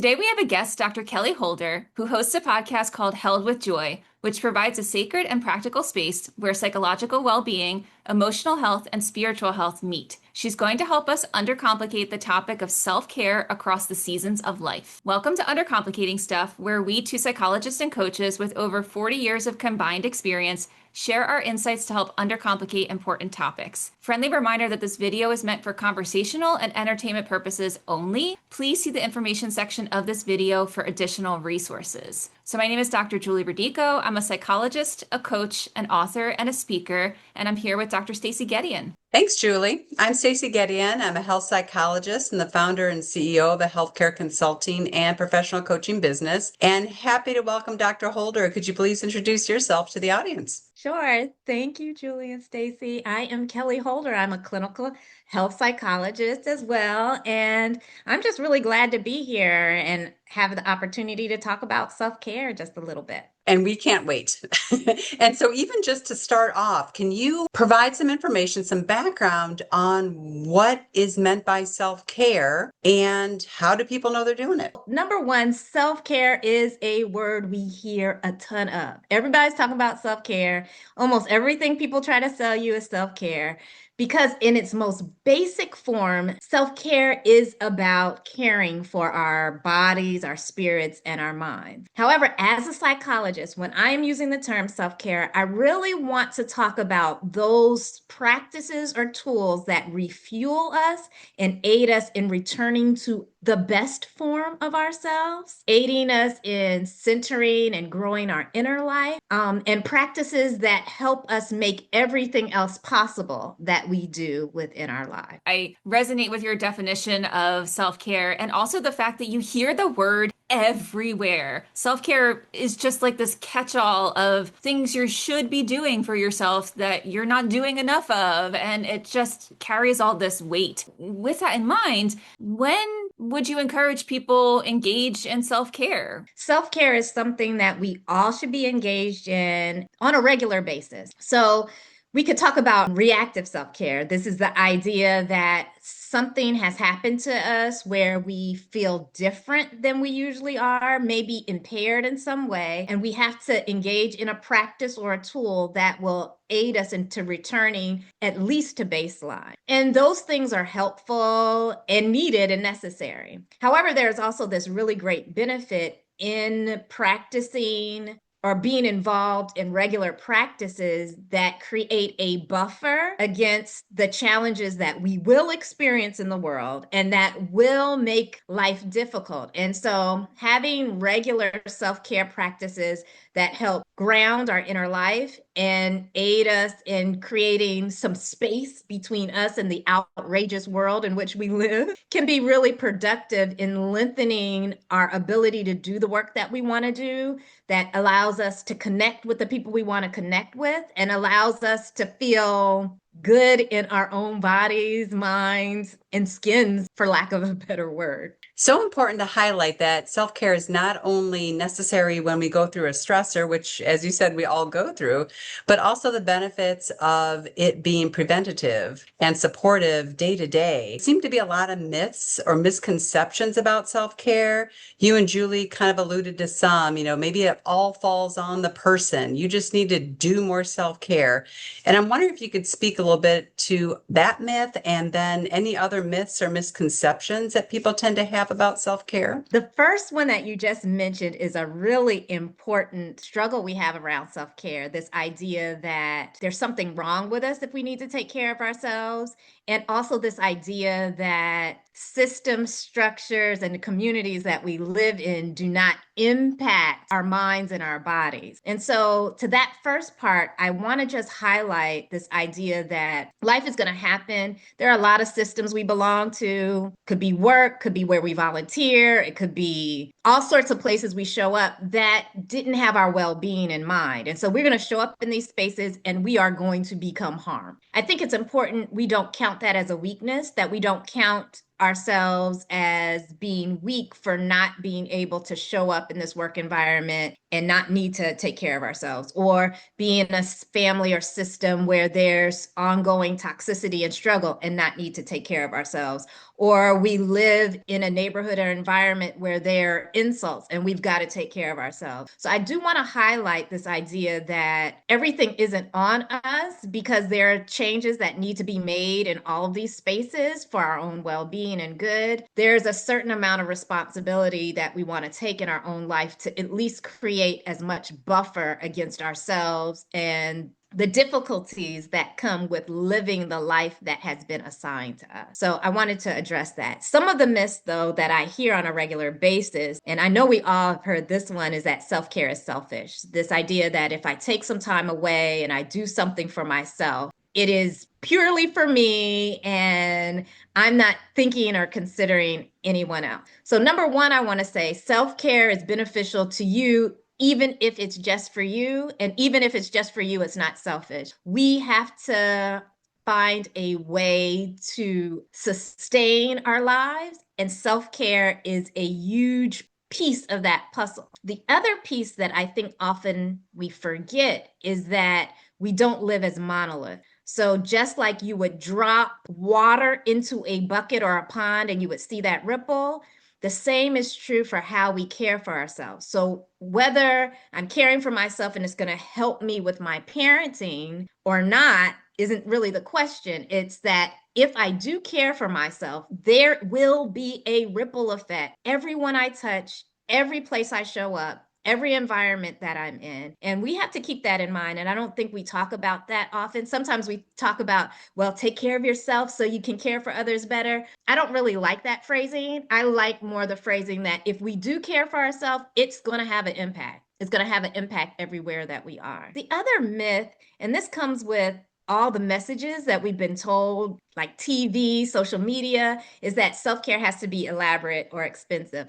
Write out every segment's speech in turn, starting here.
Today we have a guest, Dr. Kelly Holder, who hosts a podcast called Held with Joy, which provides a sacred and practical space where psychological well-being, emotional health, and spiritual health meet. She's going to help us undercomplicate the topic of self-care across the seasons of life. Welcome to Undercomplicating Stuff, where we, two psychologists and coaches with over 40 years of combined experience, share our insights to help undercomplicate important topics. Friendly reminder that this video is meant for conversational and entertainment purposes only. Please see the information section of this video for additional resources. So my name is Dr. Julie Radico. I'm a psychologist, a coach, an author, and a speaker, and I'm here with Dr. Stacey Gedian. Thanks, Julie. I'm Stacey Gedian. I'm a health psychologist and the founder and CEO of a healthcare consulting and professional coaching business, and happy to welcome Dr. Holder. Could you please introduce yourself to the audience? Sure. Thank you, Julie and Stacey. I am Kelly Holder. I'm a clinical health psychologist as well, and I'm just really glad to be here and have the opportunity to talk about self-care just a little bit. And we can't wait. And so even just to start off, can you provide some information, some background on what is meant by self-care and how do people know they're doing it? Number one, self-care is a word we hear a ton of. Everybody's talking about self-care. Almost everything people try to sell you is self-care. Because in its most basic form, self-care is about caring for our bodies, our spirits, and our minds. However, as a psychologist, when I'm using the term self-care, I really want to talk about those practices or tools that refuel us and aid us in returning to the best form of ourselves, aiding us in centering and growing our inner life, and practices that help us make everything else possible that we do within our life. I resonate with your definition of self-care and also the fact that you hear the word everywhere. Self-care is just like this catch-all of things you should be doing for yourself that you're not doing enough of, and it just carries all this weight. With that in mind, when would you encourage people engage in self-care? Self-care is something that we all should be engaged in on a regular basis. So we could talk about reactive self-care. This is the idea that something has happened to us where we feel different than we usually are, maybe impaired in some way, and we have to engage in a practice or a tool that will aid us into returning at least to baseline. And those things are helpful and needed and necessary. However, there's also this really great benefit in practicing or being involved in regular practices that create a buffer against the challenges that we will experience in the world and that will make life difficult. And so having regular self-care practices that help ground our inner life and aid us in creating some space between us and the outrageous world in which we live can be really productive in lengthening our ability to do the work that we want to do, that allows us to connect with the people we want to connect with and allows us to feel good in our own bodies, minds, and skins, for lack of a better word. So important to highlight that self-care is not only necessary when we go through a stressor, which, as you said, we all go through, but also the benefits of it being preventative and supportive day to day. There seem to be a lot of myths or misconceptions about self-care. You and Julie kind of alluded to some, maybe it all falls on the person. You just need to do more self-care. And I'm wondering if you could speak a little bit to that myth and then any other myths or misconceptions that people tend to have about self-care? The first one that you just mentioned is a really important struggle we have around self-care. This idea that there's something wrong with us if we need to take care of ourselves. And also this idea that system structures and the communities that we live in do not impact our minds and our bodies. And so to that first part, I want to just highlight this idea that life is going to happen. There are a lot of systems we belong to. Could be work, could be where we volunteer. It could be all sorts of places we show up that didn't have our well-being in mind. And so we're going to show up in these spaces and we are going to become harmed. I think it's important we don't count that as a weakness, that we don't count ourselves as being weak for not being able to show up in this work environment and not need to take care of ourselves, or be in a family or system where there's ongoing toxicity and struggle and not need to take care of ourselves, or we live in a neighborhood or environment where there are insults and we've got to take care of ourselves. So I do want to highlight this idea that everything isn't on us, because there are changes that need to be made in all of these spaces for our own well-being and good. There's a certain amount of responsibility that we want to take in our own life to at least create as much buffer against ourselves and the difficulties that come with living the life that has been assigned to us. So I wanted to address that. Some of the myths, though, that I hear on a regular basis, and I know we all have heard this one, is that self-care is selfish. This idea that if I take some time away and I do something for myself, it is purely for me and I'm not thinking or considering anyone else. So number one, I want to say self-care is beneficial to you even if it's just for you. And even if it's just for you, it's not selfish. We have to find a way to sustain our lives, and self-care is a huge piece of that puzzle. The other piece that I think often we forget is that we don't live as monoliths. So just like you would drop water into a bucket or a pond and you would see that ripple, the same is true for how we care for ourselves. So whether I'm caring for myself and it's going to help me with my parenting or not isn't really the question. It's that if I do care for myself, there will be a ripple effect. Everyone I touch, every place I show up, every environment that I'm in. And we have to keep that in mind. And I don't think we talk about that often. Sometimes we talk about, well, take care of yourself so you can care for others better. I don't really like that phrasing. I like more the phrasing that if we do care for ourselves, it's going to have an impact. It's going to have an impact everywhere that we are. The other myth, and this comes with all the messages that we've been told, like TV, social media, is that self-care has to be elaborate or expensive.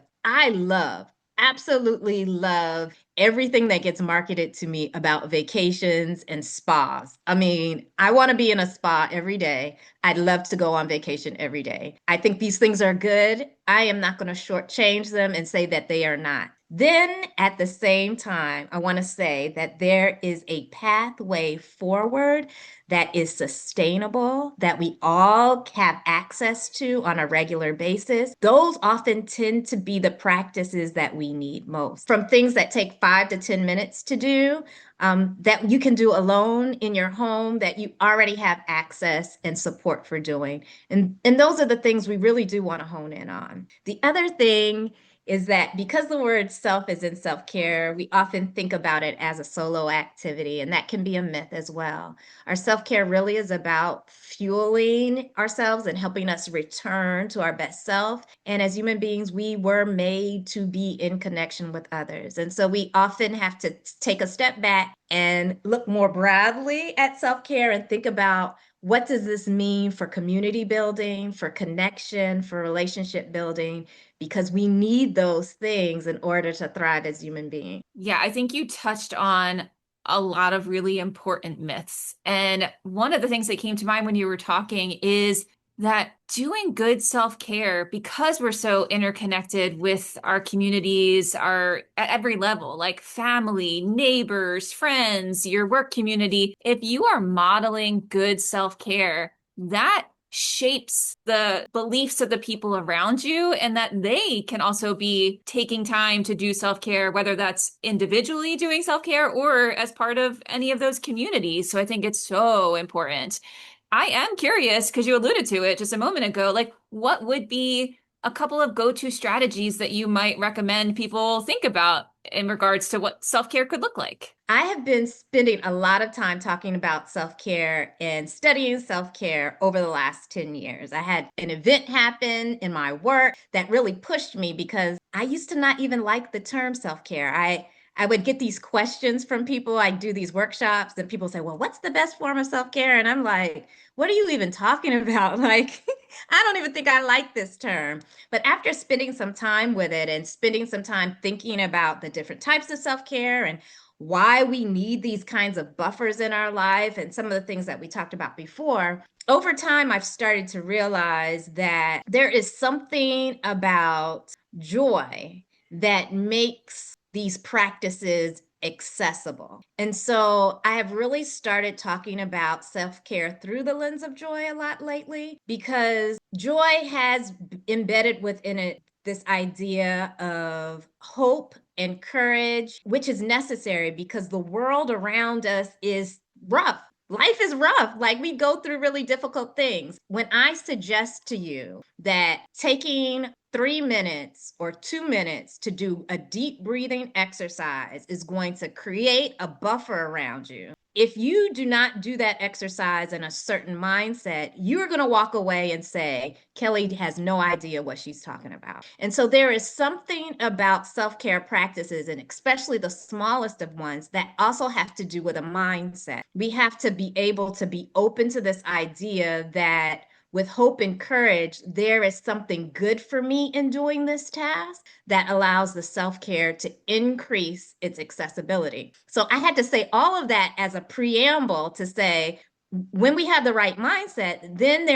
Absolutely love everything that gets marketed to me about vacations and spas. I mean, I want to be in a spa every day. I'd love to go on vacation every day. I think these things are good. I am not going to shortchange them and say that they are not. Then at the same time, I want to say that there is a pathway forward that is sustainable, that we all have access to on a regular basis. Those often tend to be the practices that we need most. From things that take 5 to 10 minutes to do, that you can do alone in your home, that you already have access and support for doing. And those are the things we really do want to hone in on. The other thing is that because the word self is in self-care, we often think about it as a solo activity, and that can be a myth as well. Our self-care really is about fueling ourselves and helping us return to our best self. And as human beings, we were made to be in connection with others. And so we often have to take a step back and look more broadly at self-care and think about, what does this mean for community building, for connection, for relationship building? Because we need those things in order to thrive as human beings. Yeah, I think you touched on a lot of really important myths. And one of the things that came to mind when you were talking is that doing good self-care, because we're so interconnected with our communities, our at every level, like family, neighbors, friends, your work community, if you are modeling good self-care, that shapes the beliefs of the people around you, and that they can also be taking time to do self-care, whether that's individually doing self-care or as part of any of those communities. So I think it's so important. I am curious, because you alluded to it just a moment ago, like what would be a couple of go-to strategies that you might recommend people think about in regards to what self-care could look like? I have been spending a lot of time talking about self-care and studying self-care over the last 10 years. I had an event happen in my work that really pushed me, because I used to not even like the term self-care. I would get these questions from people. I do these workshops and people say, well, what's the best form of self-care? And I'm like, what are you even talking about? Like, I don't even think I like this term. But after spending some time with it and spending some time thinking about the different types of self-care and why we need these kinds of buffers in our life and some of the things that we talked about before, over time, I've started to realize that there is something about joy that makes these practices accessible. And so I have really started talking about self-care through the lens of joy a lot lately, because joy has embedded within it this idea of hope and courage, which is necessary because the world around us is rough. Life is rough. Like, we go through really difficult things. When I suggest to you that taking 3 minutes or 2 minutes to do a deep breathing exercise is going to create a buffer around you, if you do not do that exercise in a certain mindset, you're going to walk away and say, Kelly has no idea what she's talking about. And so there is something about self-care practices, and especially the smallest of ones, that also have to do with a mindset. We have to be able to be open to this idea that with hope and courage, there is something good for me in doing this task that allows the self-care to increase its accessibility. So I had to say all of that as a preamble to say, when we have the right mindset, then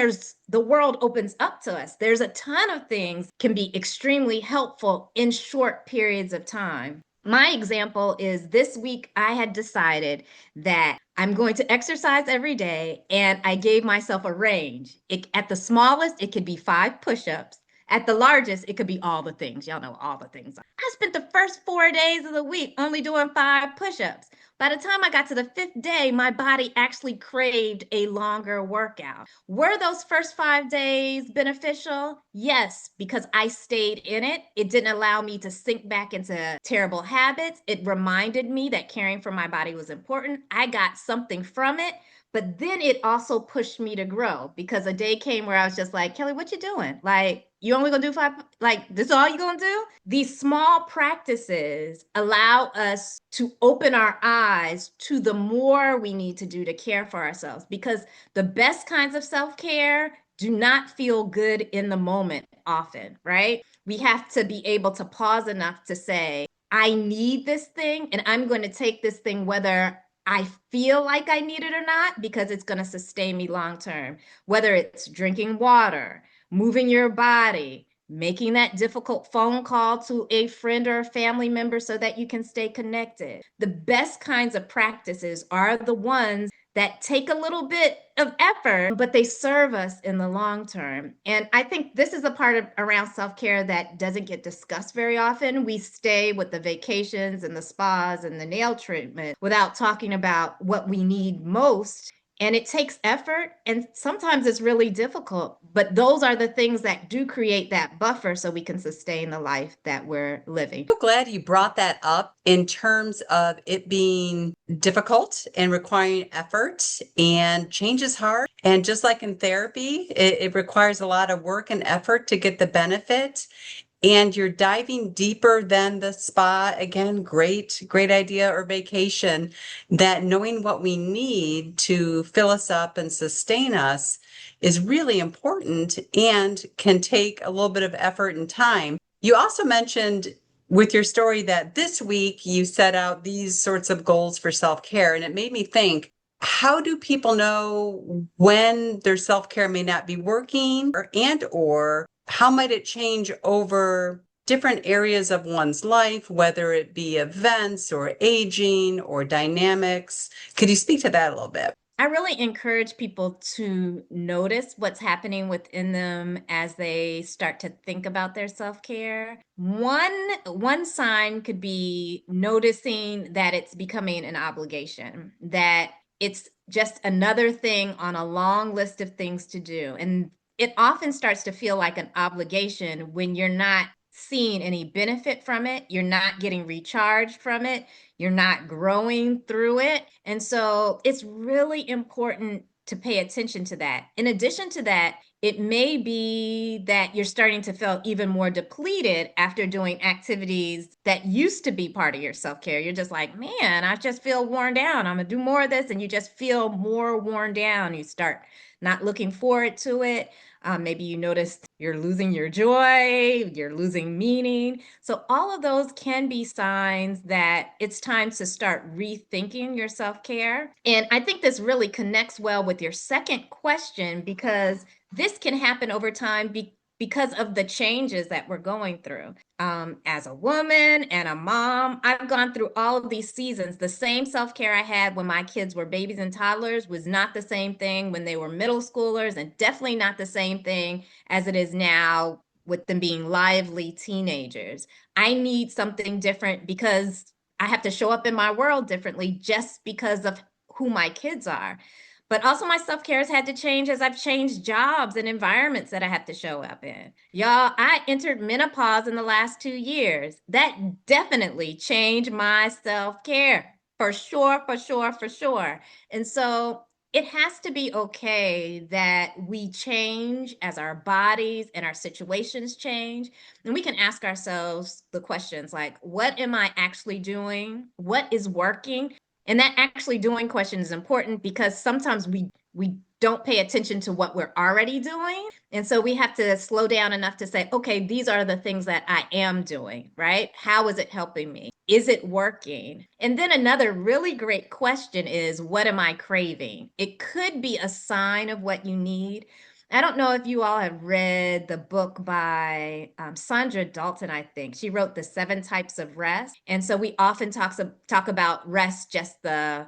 the world opens up to us. There's a ton of things can be extremely helpful in short periods of time. My example is this week I had decided that I'm going to exercise every day, and I gave myself a range. At the smallest, it could be 5 push-ups. At the largest, it could be all the things. Y'all know all the things. I spent the first 4 days of the week only doing 5 push-ups. By the time I got to the 5th day, my body actually craved a longer workout. Were those first 5 days beneficial? Yes, because I stayed in it. It didn't allow me to sink back into terrible habits. It reminded me that caring for my body was important. I got something from it. But then it also pushed me to grow, because a day came where I was just like, Kelly, what you doing? Like, you only gonna do 5? Like, this is all you gonna do? These small practices allow us to open our eyes to the more we need to do to care for ourselves, because the best kinds of self-care do not feel good in the moment often, right? We have to be able to pause enough to say, I need this thing, and I'm going to take this thing whether I feel like I need it or not, because it's going to sustain me long term. Whether it's drinking water, moving your body, making that difficult phone call to a friend or a family member so that you can stay connected. The best kinds of practices are the ones that take a little bit of effort, but they serve us in the long term. And I think this is a part of around self-care that doesn't get discussed very often. We stay with the vacations and the spas and the nail treatment without talking about what we need most. And it takes effort, and sometimes it's really difficult, but those are the things that do create that buffer so we can sustain the life that we're living. So glad you brought that up in terms of it being difficult and requiring effort, and change is hard. And just like in therapy, it requires a lot of work and effort to get the benefit. And you're diving deeper than the spa. Again, great idea, or vacation, that knowing what we need to fill us up and sustain us is really important and can take a little bit of effort and time. You also mentioned with your story that this week you set out these sorts of goals for self-care, and it made me think, how do people know when their self-care may not be working, or how might it change over different areas of one's life, whether it be events or aging or dynamics? Could you speak to that a little bit? I really encourage people to notice what's happening within them as they start to think about their self-care. One sign could be noticing that it's becoming an obligation, that it's just another thing on a long list of things to do. And it often starts to feel like an obligation when you're not seeing any benefit from it, you're not getting recharged from it, you're not growing through it. And so it's really important to pay attention to that. In addition to that, it may be that you're starting to feel even more depleted after doing activities that used to be part of your self-care. You're just like, man, I just feel worn down. I'm going to do more of this. And you just feel more worn down. You start not looking forward to it. Maybe you notice you're losing your joy, you're losing meaning. So all of those can be signs that it's time to start rethinking your self-care. And I think this really connects well with your second question, because this can happen over time because of the changes that we're going through. As a woman and a mom, I've gone through all of these seasons. The same self-care I had when my kids were babies and toddlers was not the same thing when they were middle schoolers, and definitely not the same thing as it is now with them being lively teenagers. I need something different because I have to show up in my world differently just because of who my kids are. But also my self-care has had to change as I've changed jobs and environments that I have to show up in. Y'all, I entered menopause in the last 2 years. That definitely changed my self-care. For sure, for sure, for sure. And so it has to be okay that we change as our bodies and our situations change. And we can ask ourselves the questions like, what am I actually doing? What is working? And that actually doing question is important because sometimes we don't pay attention to what we're already doing. And so we have to slow down enough to say, okay, these are the things that I am doing, right? How is it helping me? Is it working? And then another really great question is, what am I craving? It could be a sign of what you need. I don't know if you all have read the book by Sandra Dalton, I think. She wrote The Seven Types of Rest. And so we often talk about rest, just the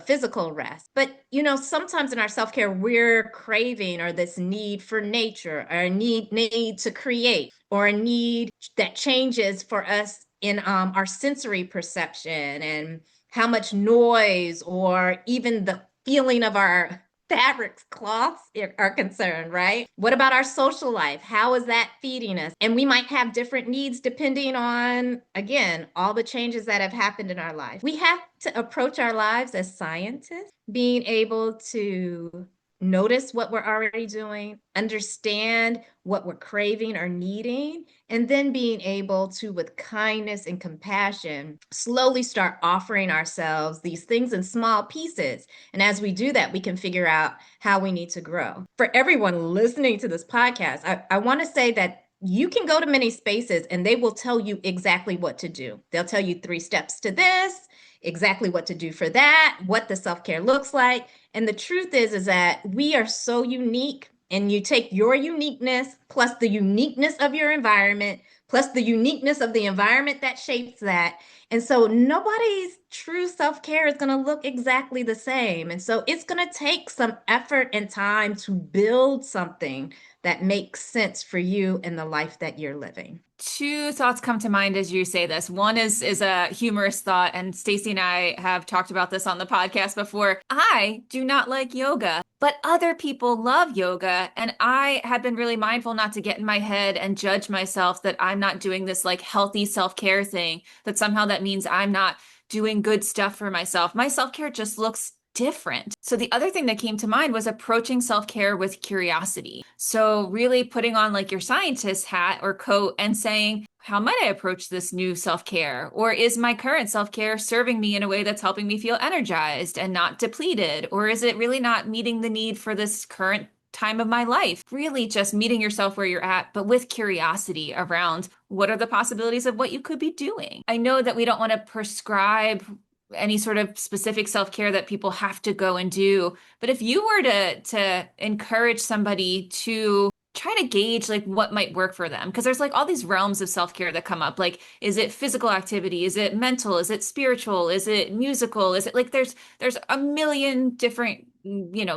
physical rest. But, sometimes in our self-care, we're craving or this need for nature or a need to create or a need that changes for us in our sensory perception and how much noise or even the feeling of our fabrics, cloths are concerned, right? What about our social life? How is that feeding us? And we might have different needs depending on, again, all the changes that have happened in our life. We have to approach our lives as scientists, being able to notice what we're already doing, understand what we're craving or needing, and then being able to, with kindness and compassion, slowly start offering ourselves these things in small pieces. And as we do that, we can figure out how we need to grow. For everyone listening to this podcast, I want to say that you can go to many spaces and they will tell you exactly what to do. They'll tell you 3 steps to this, exactly what to do for that, what the self-care looks like. And the truth is that we are so unique, and you take your uniqueness plus the uniqueness of your environment, plus the uniqueness of the environment that shapes that. And so nobody's true self-care is going to look exactly the same. And so it's going to take some effort and time to build something that makes sense for you in the life that you're living. 2 thoughts come to mind as you say this. One is a humorous thought, and Stacey and I have talked about this on the podcast before. I do not like yoga, but other people love yoga, and I have been really mindful not to get in my head and judge myself that I'm not doing this like healthy self-care thing, that somehow that means I'm not doing good stuff for myself. My self-care just looks different. So the other thing that came to mind was approaching self-care with curiosity. So really putting on like your scientist hat or coat and saying, how might I approach this new self-care? Or is my current self-care serving me in a way that's helping me feel energized and not depleted? Or is it really not meeting the need for this current time of my life? Really just meeting yourself where you're at, but with curiosity around what are the possibilities of what you could be doing. I know that we don't want to prescribe any sort of specific self-care that people have to go and do. But if you were to encourage somebody to try to gauge like what might work for them, because there's like all these realms of self-care that come up. Like, is it physical activity? Is it mental? Is it spiritual? Is it musical? Is it like there's a million different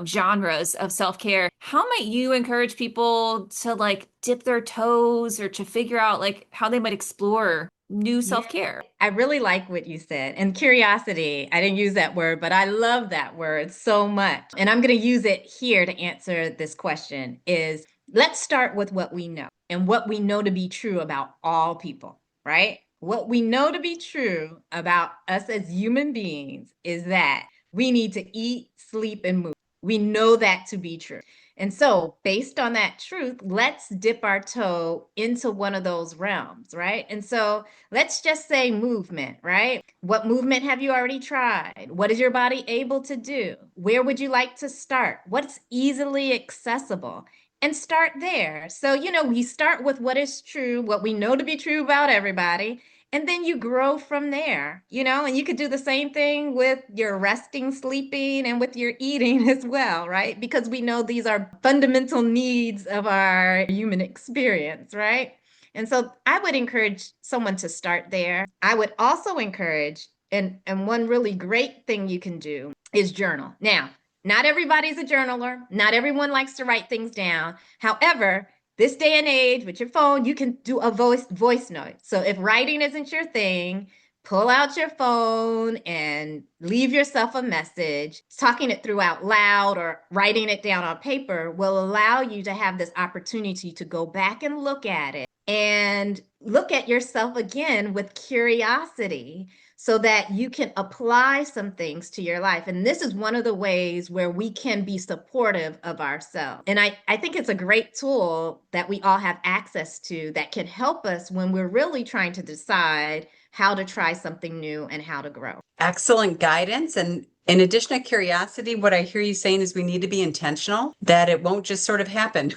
genres of self-care. How might you encourage people to like dip their toes or to figure out like how they might explore new Yeah, self-care? I really like what you said. And curiosity, I didn't use that word, but I love that word so much. And I'm going to use it here to answer this question is let's start with what we know and what we know to be true about all people, right? What we know to be true about us as human beings is that we need to eat, sleep, and move. We know that to be true. And so, based on that truth, let's dip our toe into one of those realms, right? And so, let's just say movement, right? What movement have you already tried? What is your body able to do? Where would you like to start? What's easily accessible? And start there. So, we start with what is true, what we know to be true about everybody. and then you grow from there, and you could do the same thing with your resting, sleeping, and with your eating as well, right? Because we know these are fundamental needs of our human experience, right? And so I would encourage someone to start there. I would also encourage, and one really great thing you can do is journal. Now, not everybody's a journaler. Not everyone likes to write things down. However, this day and age with your phone, you can do a voice note. So if writing isn't your thing, pull out your phone and leave yourself a message. Talking it through out loud or writing it down on paper will allow you to have this opportunity to go back and look at it and look at yourself again with curiosity so that you can apply some things to your life. And this is one of the ways where we can be supportive of ourselves. And I think it's a great tool that we all have access to that can help us when we're really trying to decide how to try something new and how to grow. Excellent guidance. And in addition to curiosity, what I hear you saying is we need to be intentional, that it won't just sort of happen.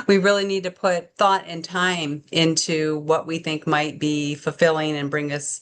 We really need to put thought and time into what we think might be fulfilling and bring us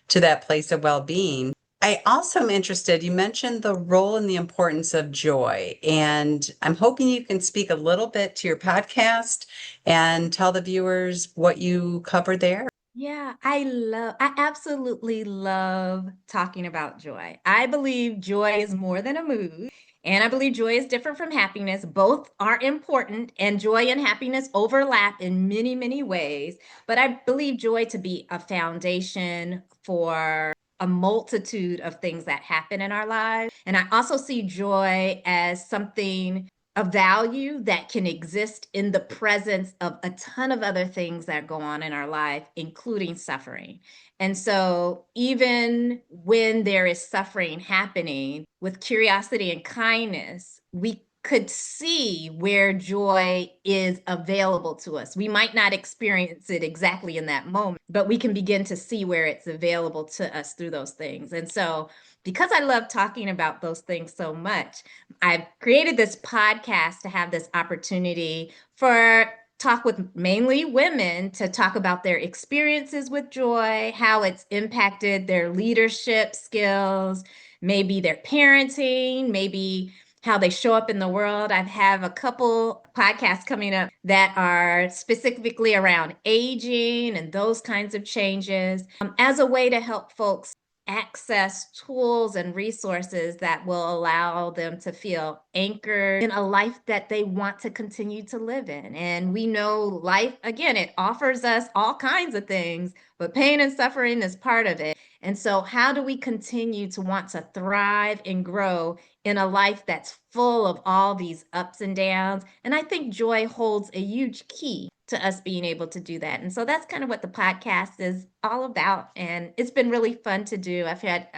to that place of well-being. I also am interested, you mentioned the role and the importance of joy, and I'm hoping you can speak a little bit to your podcast and tell the viewers what you cover there. Yeah, I absolutely love talking about joy. I believe joy is more than a mood, and I believe joy is different from happiness. Both are important, and joy and happiness overlap in many, many ways. But I believe joy to be a foundation for a multitude of things that happen in our lives. And I also see joy as something a value that can exist in the presence of a ton of other things that go on in our life, including suffering. And so, even when there is suffering happening, with curiosity and kindness, we could see where joy is available to us. We might not experience it exactly in that moment, but we can begin to see where it's available to us through those things. And so, because I love talking about those things so much, I've created this podcast to have this opportunity for talk with mainly women to talk about their experiences with joy, how it's impacted their leadership skills, maybe their parenting, maybe how they show up in the world. I have a couple podcasts coming up that are specifically around aging and those kinds of changes as a way to help folks access tools and resources that will allow them to feel anchored in a life that they want to continue to live in. And we know life, again, it offers us all kinds of things, but pain and suffering is part of it. And so, how do we continue to want to thrive and grow in a life that's full of all these ups and downs? And I think joy holds a huge key to us being able to do that. And so that's kind of what the podcast is all about. And it's been really fun to do. I've had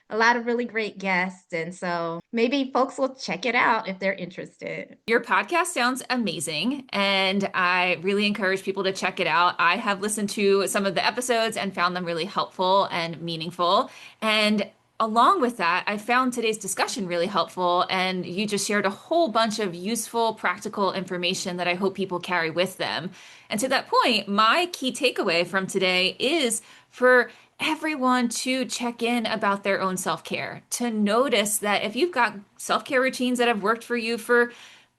a lot of really great guests. And so maybe folks will check it out if they're interested. Your podcast sounds amazing, and I really encourage people to check it out. I have listened to some of the episodes and found them really helpful and meaningful. And along with that, I found today's discussion really helpful, and you just shared a whole bunch of useful, practical information that I hope people carry with them. And to that point, my key takeaway from today is for everyone to check in about their own self-care, to notice that if you've got self-care routines that have worked for you for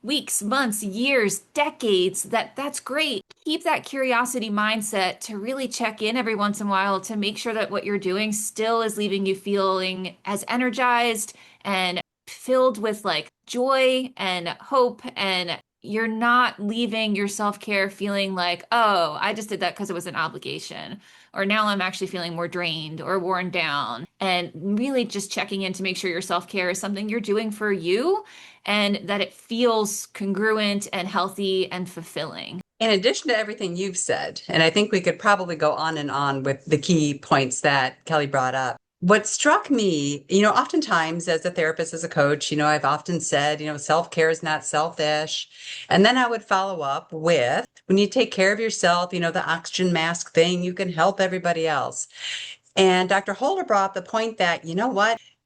weeks, months, years, decades, that's great. Keep that curiosity mindset to really check in every once in a while to make sure that what you're doing still is leaving you feeling as energized and filled with like joy and hope, and you're not leaving your self-care feeling like, oh, I just did that because it was an obligation, or now I'm actually feeling more drained or worn down. And really just checking in to make sure your self-care is something you're doing for you and that it feels congruent and healthy and fulfilling. In addition to everything you've said, and I think we could probably go on and on with the key points that Kelly brought up. What struck me, oftentimes as a therapist, as a coach, I've often said, self-care is not selfish. And then I would follow up with, when you take care of yourself, the oxygen mask thing, you can help everybody else. And Dr. Holder brought up the point that,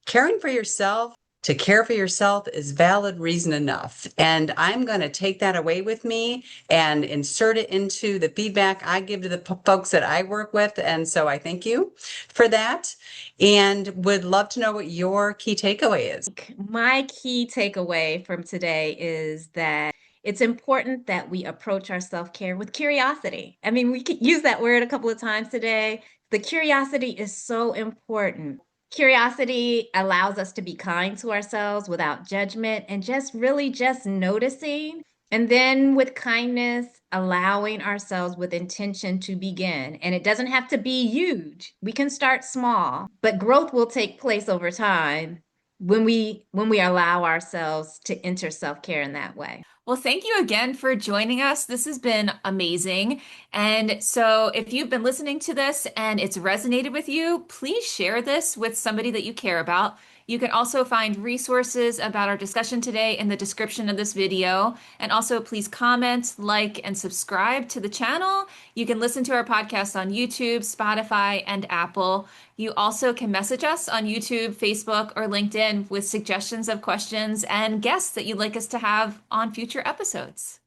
caring for yourself to care for yourself is valid reason enough. And I'm going to take that away with me and insert it into the feedback I give to the folks that I work with. And so I thank you for that and would love to know what your key takeaway is. My key takeaway from today is that it's important that we approach our self-care with curiosity. I mean, we could use that word a couple of times today. The curiosity is so important. Curiosity allows us to be kind to ourselves without judgment and just noticing. And then with kindness, allowing ourselves with intention to begin. And it doesn't have to be huge. We can start small, but growth will take place over time when we allow ourselves to enter self-care in that way. Well, thank you again for joining us. This has been amazing. And so, if you've been listening to this and it's resonated with you, please share this with somebody that you care about. You can also find resources about our discussion today in the description of this video. And also, please comment, like, and subscribe to the channel. You can listen to our podcast on YouTube, Spotify, and Apple. You also can message us on YouTube, Facebook, or LinkedIn with suggestions of questions and guests that you'd like us to have on future episodes.